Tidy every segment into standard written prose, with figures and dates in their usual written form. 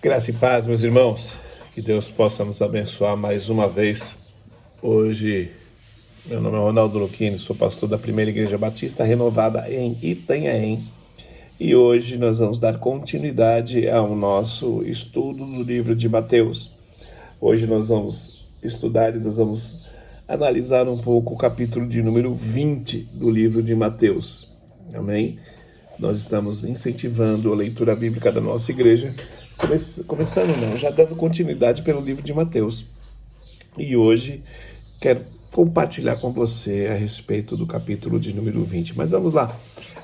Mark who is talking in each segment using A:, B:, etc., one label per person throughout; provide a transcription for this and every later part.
A: Graça e paz, meus irmãos. Que Deus possa nos abençoar mais uma vez. Hoje, meu nome é Ronaldo Luquini, sou pastor da Primeira Igreja Batista Renovada em Itanhaém. E hoje nós vamos dar continuidade ao nosso estudo do livro de Mateus. Hoje nós vamos estudar e nós vamos analisar um pouco o capítulo de número 20 do livro de Mateus. Amém? Nós estamos incentivando a leitura bíblica da nossa igreja, já dando continuidade pelo livro de Mateus. E hoje quero compartilhar com você a respeito do capítulo de número 20. Mas vamos lá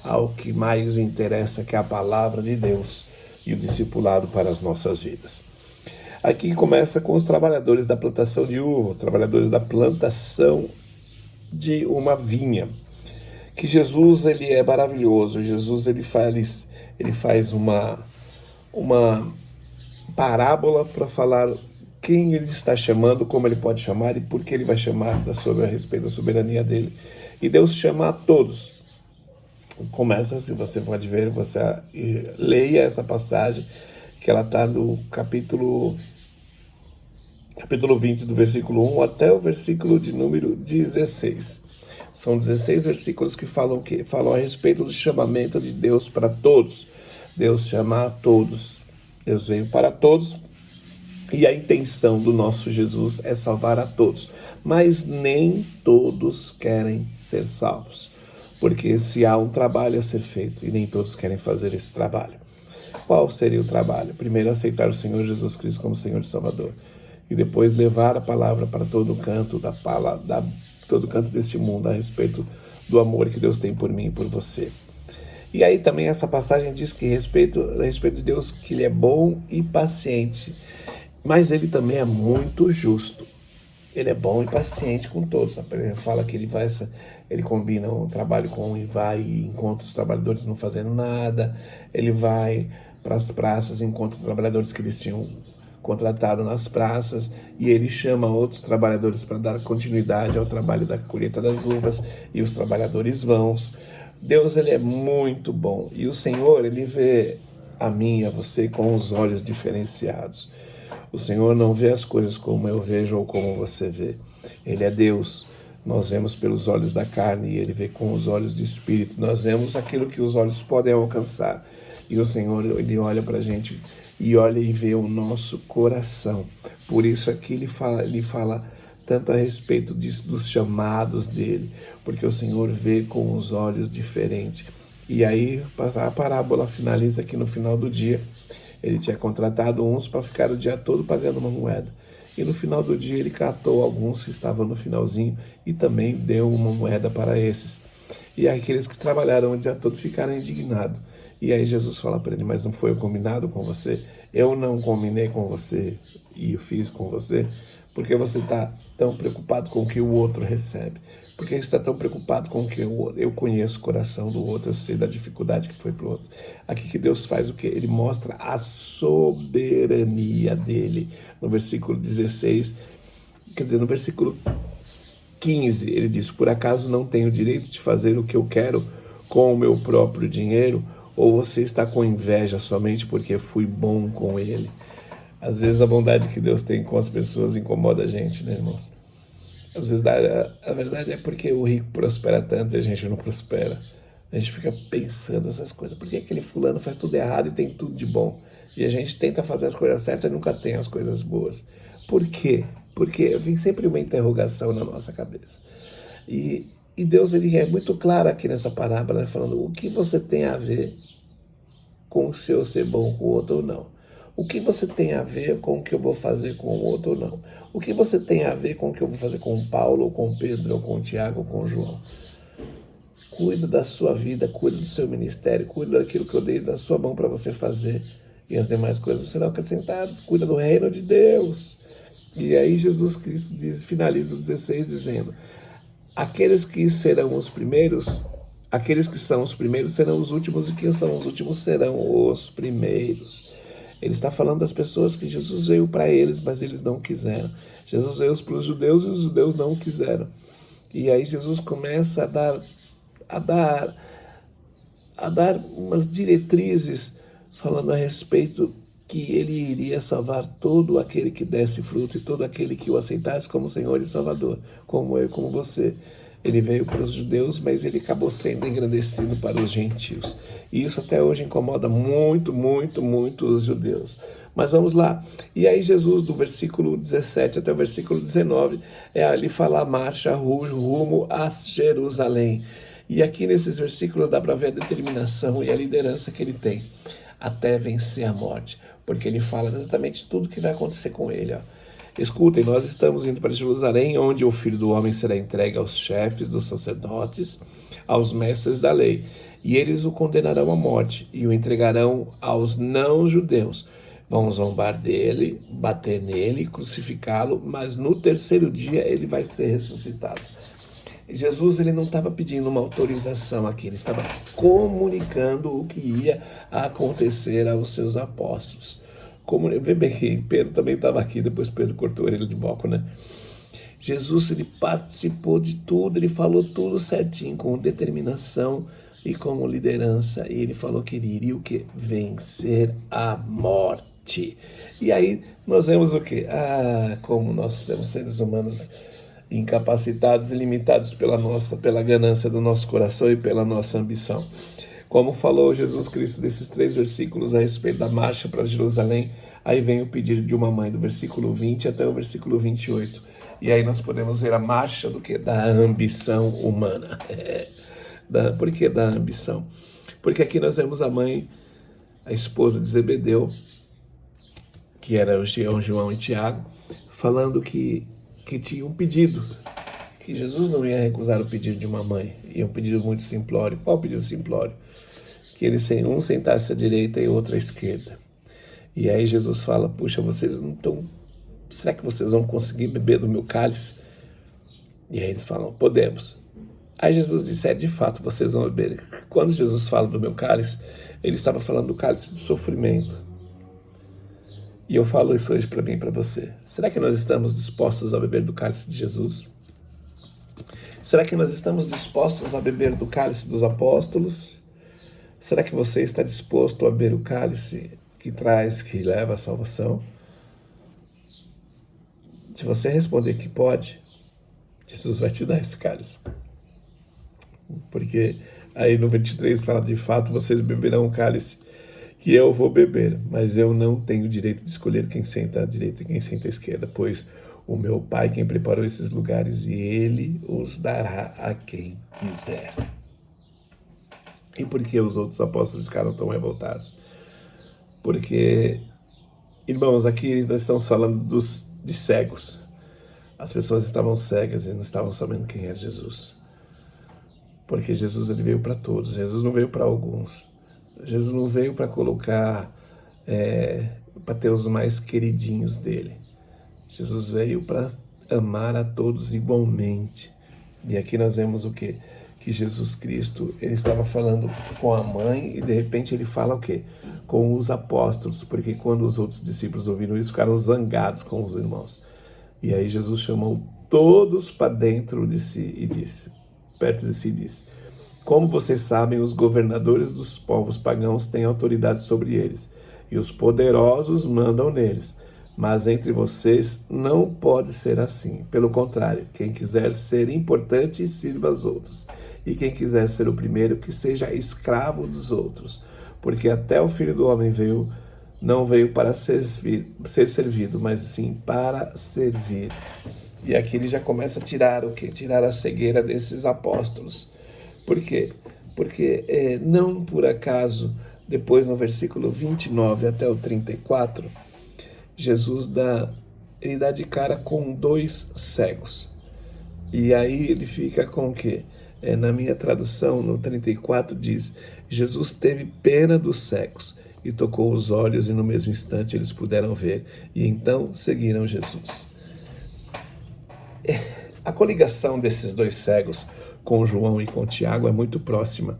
A: ao que mais interessa, que é a palavra de Deus e o discipulado para as nossas vidas. Aqui começa com os trabalhadores da plantação de uva, os trabalhadores da plantação de uma vinha. Que Jesus, ele é maravilhoso. Jesus, ele faz uma parábola para falar quem ele está chamando, como ele pode chamar e por que ele vai chamar a respeito da soberania dele. E Deus chama a todos. Começa, se você pode ver, você leia essa passagem, que ela está no capítulo 20, do versículo 1 até o versículo de número 16. São 16 versículos que falam a respeito do chamamento de Deus para todos. Deus chama a todos. Deus veio para todos. E a intenção do nosso Jesus é salvar a todos. Mas nem todos querem ser salvos. Porque se há um trabalho a ser feito e nem todos querem fazer esse trabalho. Qual seria o trabalho? Primeiro, aceitar o Senhor Jesus Cristo como Senhor e Salvador. E depois levar a palavra para todo canto todo canto desse mundo a respeito do amor que Deus tem por mim e por você. E aí também essa passagem diz que a respeito de Deus, que ele é bom e paciente, mas ele também é muito justo. Ele é bom e paciente com todos. Ele fala que ele combina um trabalho e vai e encontra os trabalhadores não fazendo nada. Ele vai para as praças, encontra os trabalhadores que eles tinham contratado nas praças, e ele chama outros trabalhadores para dar continuidade ao trabalho da colheita das uvas, e os trabalhadores vão. Deus, ele é muito bom, e o Senhor, ele vê a mim e a você com os olhos diferenciados. O Senhor não vê as coisas como eu vejo ou como você vê. Ele é Deus. Nós vemos pelos olhos da carne e ele vê com os olhos do Espírito. Nós vemos aquilo que os olhos podem alcançar. E o Senhor, ele olha para a gente e olha e vê o nosso coração. Por isso aqui ele fala tanto a respeito dos chamados dele, porque o Senhor vê com os olhos diferentes. E aí a parábola finaliza aqui no final do dia. Ele tinha contratado uns para ficar o dia todo pagando uma moeda. E no final do dia ele catou alguns que estavam no finalzinho e também deu uma moeda para esses. E aqueles que trabalharam o dia todo ficaram indignados. E aí Jesus fala para ele: mas não foi eu combinado com você? Eu não combinei com você e eu fiz com você? Porque você está tão preocupado com o que o outro recebe? Porque você está tão preocupado com o que eu conheço o coração do outro, eu sei da dificuldade que foi para o outro. Aqui que Deus faz o quê? Ele mostra a soberania dele. No versículo 16, quer dizer, no versículo 15, ele diz: por acaso não tenho direito de fazer o que eu quero com o meu próprio dinheiro? Ou você está com inveja somente porque fui bom com ele? Às vezes a bondade que Deus tem com as pessoas incomoda a gente, né, irmãos? Às vezes a verdade é porque o rico prospera tanto e a gente não prospera. A gente fica pensando essas coisas. Por que aquele fulano faz tudo errado e tem tudo de bom? E a gente tenta fazer as coisas certas e nunca tem as coisas boas. Por quê? Porque tem sempre uma interrogação na nossa cabeça. E Deus, ele é muito claro aqui nessa parábola, falando o que você tem a ver com o seu ser bom com o outro ou não. O que você tem a ver com o que eu vou fazer com o outro ou não. O que você tem a ver com o que eu vou fazer com o Paulo, ou com o Pedro, ou com o Tiago, ou com o João. Cuida da sua vida, cuida do seu ministério, cuida daquilo que eu dei da sua mão para você fazer. E as demais coisas serão acrescentadas. Cuida do reino de Deus. E aí Jesus Cristo finaliza o 16 dizendo: aqueles que serão os primeiros, aqueles que são os primeiros serão os últimos, e que são os últimos serão os primeiros. Ele está falando das pessoas que Jesus veio para eles, mas eles não quiseram. Jesus veio para os judeus e os judeus não quiseram. E aí Jesus começa a dar umas diretrizes falando a respeito que ele iria salvar todo aquele que desse fruto e todo aquele que o aceitasse como Senhor e Salvador, como eu, como você. Ele veio para os judeus, mas ele acabou sendo engrandecido para os gentios. E isso até hoje incomoda muito, muito, muito os judeus. Mas vamos lá. E aí Jesus, do versículo 17 até o versículo 19, ali fala a marcha rumo a Jerusalém. E aqui nesses versículos dá para ver a determinação e a liderança que ele tem até vencer a morte, porque ele fala exatamente tudo que vai acontecer com ele. Escutem, nós estamos indo para Jerusalém, onde o Filho do Homem será entregue aos chefes dos sacerdotes, aos mestres da lei, e eles o condenarão à morte e o entregarão aos não-judeus. Vão zombar dele, bater nele, crucificá-lo, mas no terceiro dia ele vai ser ressuscitado. Jesus, ele não estava pedindo uma autorização aqui, ele estava comunicando o que ia acontecer aos seus apóstolos. Vê bem que Pedro também estava aqui, depois Pedro cortou ele de boco, né? Jesus, ele participou de tudo, ele falou tudo certinho, com determinação e com liderança, e ele falou que ele iria o quê? Vencer a morte. E aí nós vemos o quê? Como nós somos seres humanos incapacitados e limitados pela ganância do nosso coração e pela nossa ambição. Como falou Jesus Cristo nesses 3 versículos a respeito da marcha para Jerusalém, aí vem o pedido de uma mãe, do versículo 20 até o versículo 28. E aí nós podemos ver a marcha do que? Da ambição humana. Por que da ambição? Porque aqui nós vemos a mãe, a esposa de Zebedeu, que era o João e Tiago, falando que tinha um pedido, que Jesus não ia recusar o pedido de uma mãe, e um pedido muito simplório. Qual o pedido simplório? Que um sentasse à direita e outro à esquerda. E aí Jesus fala, puxa, vocês não estão... Será que vocês vão conseguir beber do meu cálice? E aí eles falam, podemos. Aí Jesus disse, de fato, vocês vão beber. Quando Jesus fala do meu cálice, ele estava falando do cálice do sofrimento. E eu falo isso hoje para mim e para você. Será que nós estamos dispostos a beber do cálice de Jesus? Será que nós estamos dispostos a beber do cálice dos apóstolos? Será que você está disposto a beber o cálice que leva à salvação? Se você responder que pode, Jesus vai te dar esse cálice. Porque aí no 23 fala, de fato, vocês beberão o cálice que eu vou beber, mas eu não tenho o direito de escolher quem senta à direita e quem senta à esquerda, pois o meu Pai quem preparou esses lugares e ele os dará a quem quiser. E por que os outros apóstolos ficaram tão revoltados? Porque, irmãos, aqui nós estamos falando de cegos. As pessoas estavam cegas e não estavam sabendo quem era Jesus. Porque Jesus, ele veio para todos, Jesus não veio para alguns. Jesus não veio para colocar, para ter os mais queridinhos dele. Jesus veio para amar a todos igualmente. E aqui nós vemos o quê? Que Jesus Cristo, ele estava falando com a mãe e de repente ele fala o quê? Com os apóstolos, porque quando os outros discípulos ouviram isso, ficaram zangados com os irmãos. E aí Jesus chamou todos para dentro de si e disse, perto de si disse, como vocês sabem, os governadores dos povos pagãos têm autoridade sobre eles, e os poderosos mandam neles. Mas entre vocês não pode ser assim. Pelo contrário, quem quiser ser importante, sirva aos outros. E quem quiser ser o primeiro, que seja escravo dos outros. Porque até o Filho do Homem não veio para ser servido, mas sim para servir. E aqui ele já começa a tirar o quê? Tirar a cegueira desses apóstolos. Por quê? Porque não por acaso, depois no versículo 29 até o 34, Jesus dá de cara com 2 cegos. E aí ele fica com o quê? Na minha tradução, no 34, diz, Jesus teve pena dos cegos e tocou os olhos, e no mesmo instante eles puderam ver, e então seguiram Jesus. A coligação desses 2 cegos com João e com Tiago é muito próxima,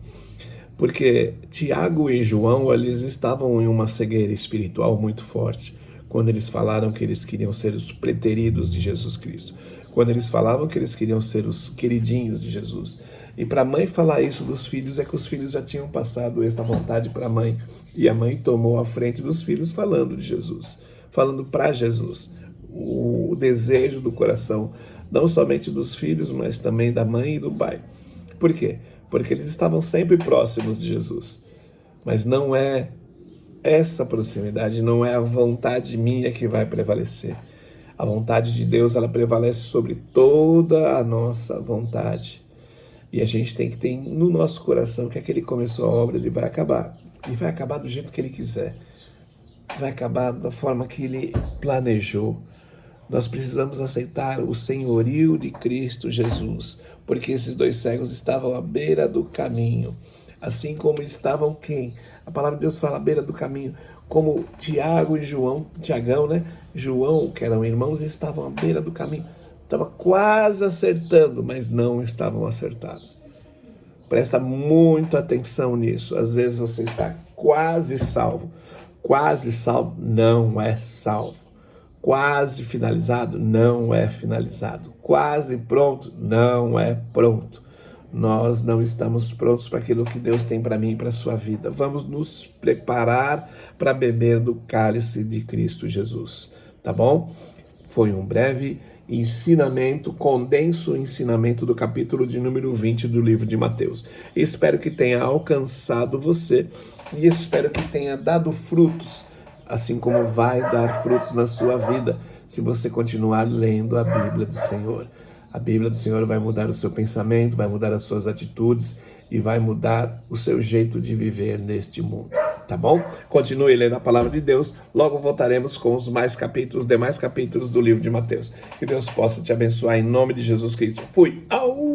A: porque Tiago e João, eles estavam em uma cegueira espiritual muito forte, quando eles falaram que eles queriam ser os preteridos de Jesus Cristo. quando eles falavam que eles queriam ser os queridinhos de Jesus. E para a mãe falar isso dos filhos, é que os filhos já tinham passado esta vontade para a mãe. E a mãe tomou a frente dos filhos falando de Jesus, falando para Jesus. O desejo do coração, não somente dos filhos, mas também da mãe e do pai. Por quê? Porque eles estavam sempre próximos de Jesus. Mas não é essa proximidade, não é a vontade minha que vai prevalecer. A vontade de Deus, ela prevalece sobre toda a nossa vontade. E a gente tem que ter no nosso coração que aquele que começou a obra, ele vai acabar. E vai acabar do jeito que ele quiser. Vai acabar da forma que ele planejou. Nós precisamos aceitar o senhorio de Cristo Jesus, porque esses dois cegos estavam à beira do caminho. Assim como estavam quem? A palavra de Deus fala à beira do caminho, como Tiago e João, Tiagão, né? João, que eram irmãos, estavam à beira do caminho. Estava quase acertando, mas não estavam acertados. Presta muita atenção nisso. Às vezes você está quase salvo. Quase salvo não é salvo. Quase finalizado não é finalizado. Quase pronto não é pronto. Nós não estamos prontos para aquilo que Deus tem para mim e para a sua vida. Vamos nos preparar para beber do cálice de Cristo Jesus. Tá bom? Foi um breve ensinamento, condenso ensinamento do capítulo de número 20 do livro de Mateus. Espero que tenha alcançado você e espero que tenha dado frutos, assim como vai dar frutos na sua vida, se você continuar lendo a Bíblia do Senhor. A Bíblia do Senhor vai mudar o seu pensamento, vai mudar as suas atitudes e vai mudar o seu jeito de viver neste mundo. Tá bom? Continue lendo a palavra de Deus. Logo voltaremos com os demais capítulos do livro de Mateus. Que Deus possa te abençoar em nome de Jesus Cristo. Fui! Au!